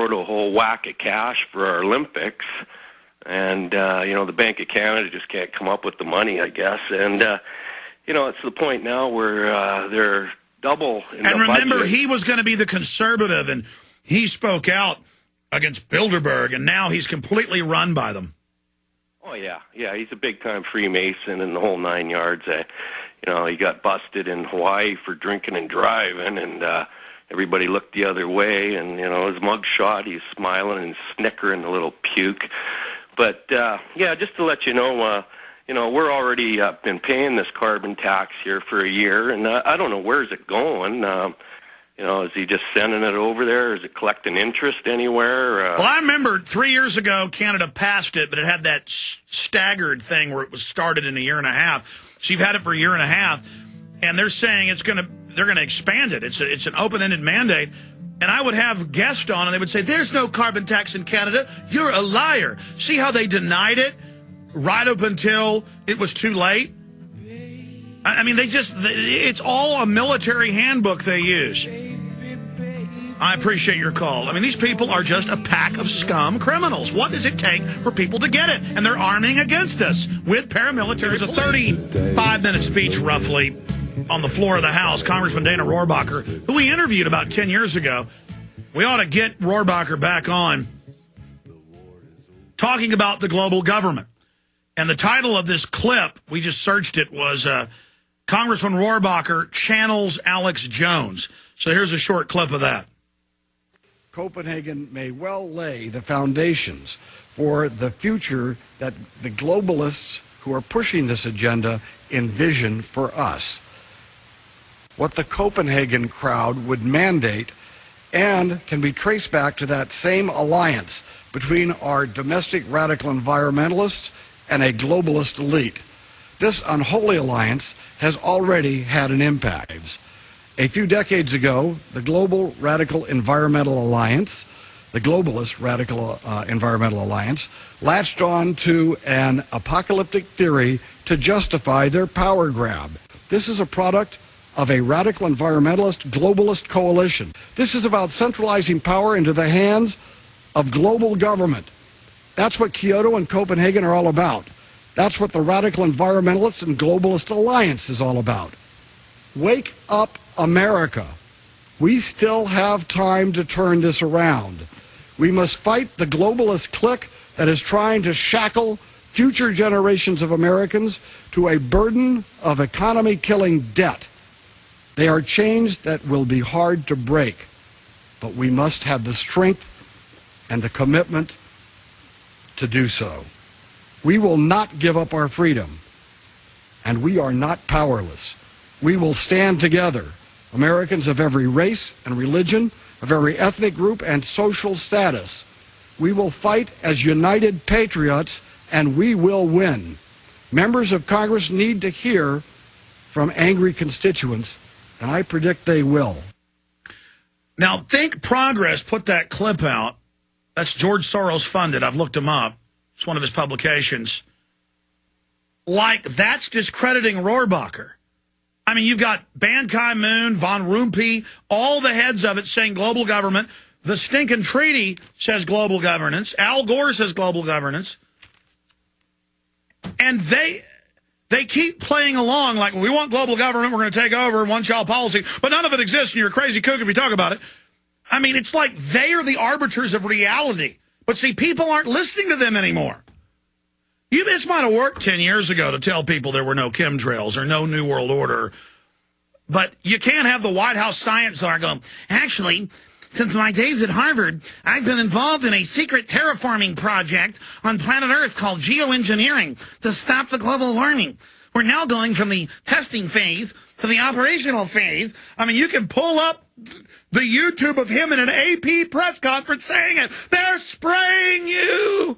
afford a whole whack of cash for our Olympics. And, the Bank of Canada just can't come up with the money, I guess. And, it's the point now where they're double in the budget. And remember, he was going to be the conservative, and he spoke out against Bilderberg, and now he's completely run by them. Oh, yeah. Yeah, he's a big-time Freemason in the whole 9 yards. He got busted in Hawaii for drinking and driving, and everybody looked the other way. And, his mug shot, he's smiling and snickering a little puke. But, just to let you know, we're already been paying this carbon tax here for a year, and I don't know where's it going. Is he just sending it over there? Is it collecting interest anywhere? Well, I remember 3 years ago, Canada passed it, but it had that staggered thing where it was started in a year and a half. So you've had it for a year and a half, and they're saying they're going to expand it. It's an open-ended mandate. And I would have guests on, and they would say, there's no carbon tax in Canada. You're a liar. See how they denied it right up until it was too late? I mean, it's all a military handbook they use. I appreciate your call. I mean, these people are just a pack of scum criminals. What does it take for people to get it? And they're arming against us with paramilitary. There's a 35-minute speech, roughly, on the floor of the House, Congressman Dana Rohrabacher, who we interviewed about 10 years ago. We ought to get Rohrabacher back on talking about the global government. And the title of this clip, we just searched it, was Congressman Rohrabacher channels Alex Jones. So here's a short clip of that. Copenhagen may well lay the foundations for the future that the globalists who are pushing this agenda envision for us. What the Copenhagen crowd would mandate and can be traced back to that same alliance between our domestic radical environmentalists and a globalist elite. This unholy alliance has already had an impact. A few decades ago, the Global Radical Environmental Alliance, the Globalist Radical Environmental Alliance, latched on to an apocalyptic theory to justify their power grab. This is a product of a radical environmentalist globalist coalition. This is about centralizing power into the hands of global government. That's what Kyoto and Copenhagen are all about. That's what the Radical Environmentalist and Globalist Alliance is all about. Wake up, America. We still have time to turn this around. We must fight the globalist clique that is trying to shackle future generations of Americans to a burden of economy-killing debt. They are chains that will be hard to break, but we must have the strength and the commitment to do so. We will not give up our freedom, and we are not powerless. We will stand together, Americans of every race and religion, of every ethnic group and social status. We will fight as united patriots, and we will win. Members of Congress need to hear from angry constituents, and I predict they will. Now, Think Progress put that clip out. That's George Soros funded. I've looked him up. It's one of his publications. Like, that's discrediting Rohrabacher. I mean, you've got Ban Ki-moon, Von Rompuy, all the heads of it saying global government. The stinking treaty says global governance. Al Gore says global governance. And they keep playing along like, we want global government, we're going to take over, one-child policy, but none of it exists, and you're a crazy kook if you talk about it. I mean, it's like they are the arbiters of reality. But see, people aren't listening to them anymore. This might have worked 10 years ago to tell people there were no chemtrails or no New World Order. But you can't have the White House science czar going, actually, since my days at Harvard, I've been involved in a secret terraforming project on planet Earth called geoengineering to stop the global warming. We're now going from the testing phase to the operational phase. I mean, you can pull up the YouTube of him in an AP press conference saying it. They're spraying you.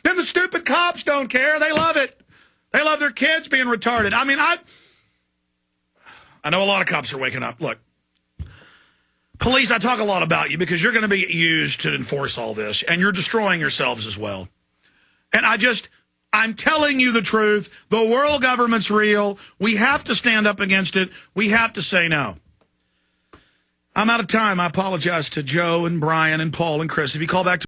And the stupid cops don't care. They love it. They love their kids being retarded. I mean, I know a lot of cops are waking up. Look, police, I talk a lot about you because you're going to be used to enforce all this, and you're destroying yourselves as well. And I'm telling you the truth. The world government's real. We have to stand up against it. We have to say no. I'm out of time. I apologize to Joe and Brian and Paul and Chris. If you call back to